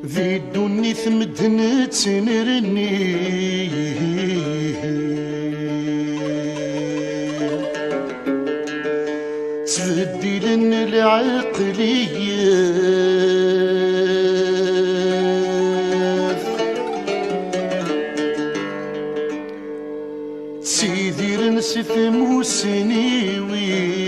ذي الدنيا ثمدنا تنرني تبدي لنا العقلية تسيدير نستم وسنيوين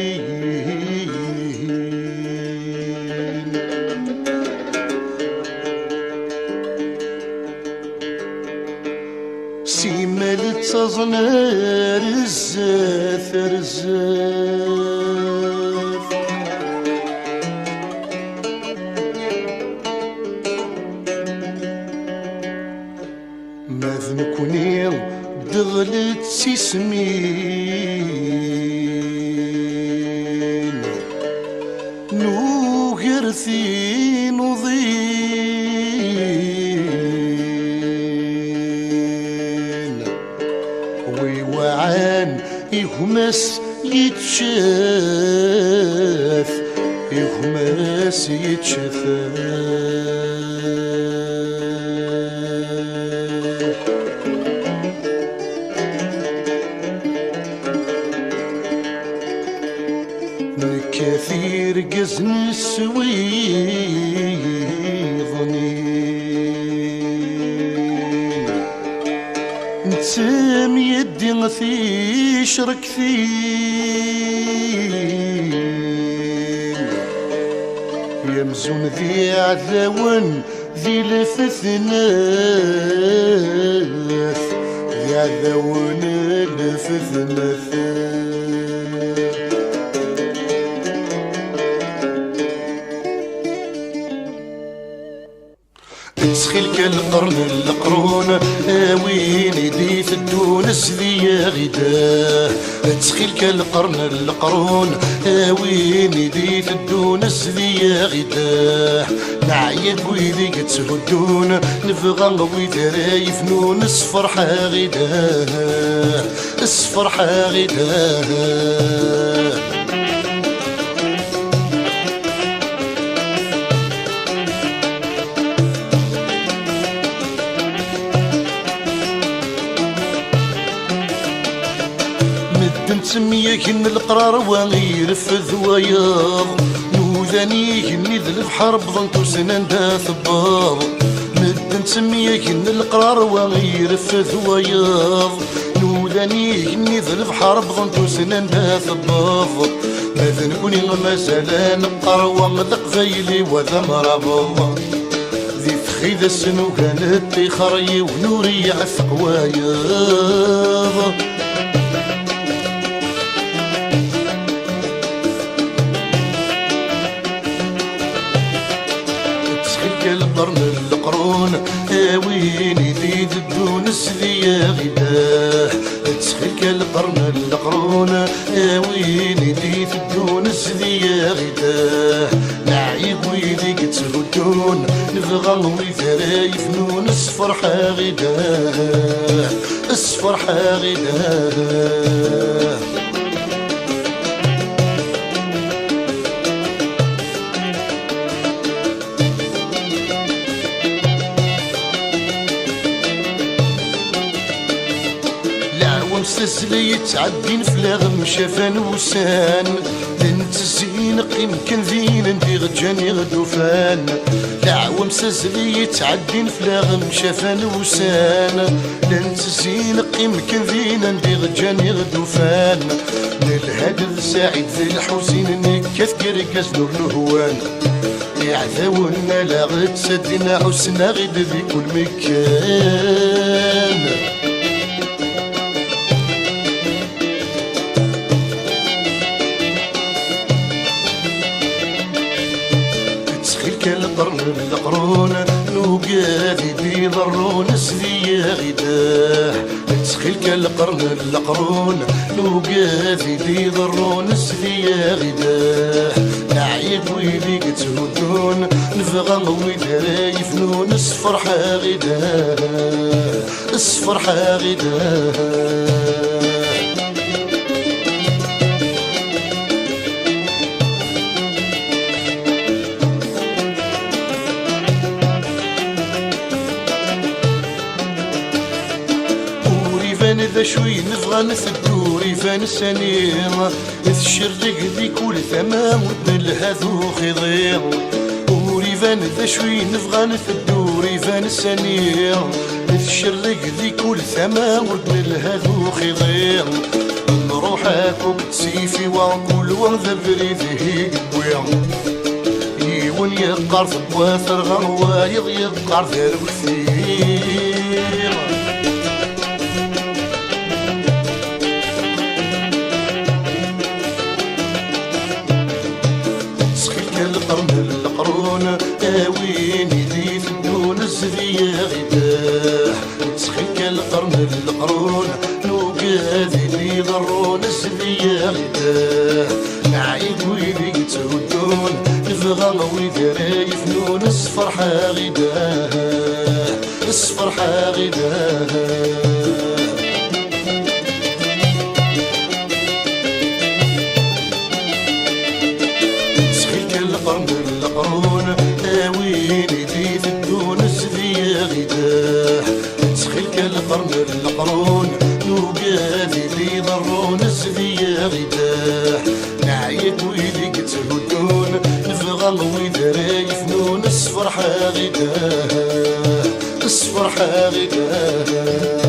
سيما لتصزنا رزاف رزاف ما ذنكوني دغلت سيسمين نوغرثي نضين ويوعان يهمس يتشاف يهمس يتشاف كثير قزن السويضني نتسام يدي في شرك ثين يمزون ذي عذاون ذي لفثناث ذي عذاون لفثناث تسخيلك القرن القرون وين يدي في الدونس ذي غداه تسخيلك القرن القرون وين يدي في الدونس ذي غداه نعيد ويدي تهدون نفغى ويدرا يفنون الصفرحة غداه الصفرحة غداه نسميك ان القرار وغير فذوياض نوذانيك اني ذا البحر بظنتو سنان دا ثباض مد نسميك ان القرار وغير فذوياض نوذانيك اني ذا البحر بظنتو سنان دا ثباض ماذا نكوني غمازالا نقر وغدق فيلي وذا مرابض ذي فخي ذا السنو كانت تيخري ونوري عثقواياض القرن القرون وين يزيد الدونس ذي غداه تسخيلك القرن القرون وين يزيد الدونس ذي غداه نعيب ويديك تهدون نفغى ويثرا يفنون الصفرحة غداه الصفرحة غداه مسلسل يتعدين فلاغ مشافان وسان لنتزين قيم كان ذين ندي غجاني غدوفان دعوة مسلسل يتعدين فلاغ مشافان وسان لنتزين قيم كان ذين ندي غجاني غدوفان للهدف سعيد في الحسين نكث كركز نور الهوان يعذاونا لا غد سدنا عسنا غد في كل مكان القرن القرون نوقاذي بيض الروح ضرون سذي غداه تسخيل كالقرن القرون لو قاذي دي ضرون سذي غداه نعيد ويلي تهدون نفغم ويدرا يفنون الصفرحة غداه الصفرحة غداه ذا شوي نبغى نثدو ريفان السنير الشرق ذي كل ثمام ودن الهذو خضير وريفان ذا شوي نبغى نثدو ريفان السنير الشرق ذي كل ثمام ودن الهذو خضير نروحاكم سيفي وكل وغذا بريده قويا يون يقار في بواثر غوايض يقار ذا الوثير القرن القرون وين يدي في الدون الزذية غداه تسخيك القرن القرون نوقاذي لي ضرون الزذية غداه نعيد ويلي تهدون نفغى ويدرا يفنون الصفرحة غداه الصفرحة غداه القرن القرون وين يدي في الدون السذي غداه تسخيل القرن القرون نوقاذي لي ضرون السذي غداه نعيد ويلي تهدون نفغل ويدرا يفنون الصفرحة غداه الصفرحة غداه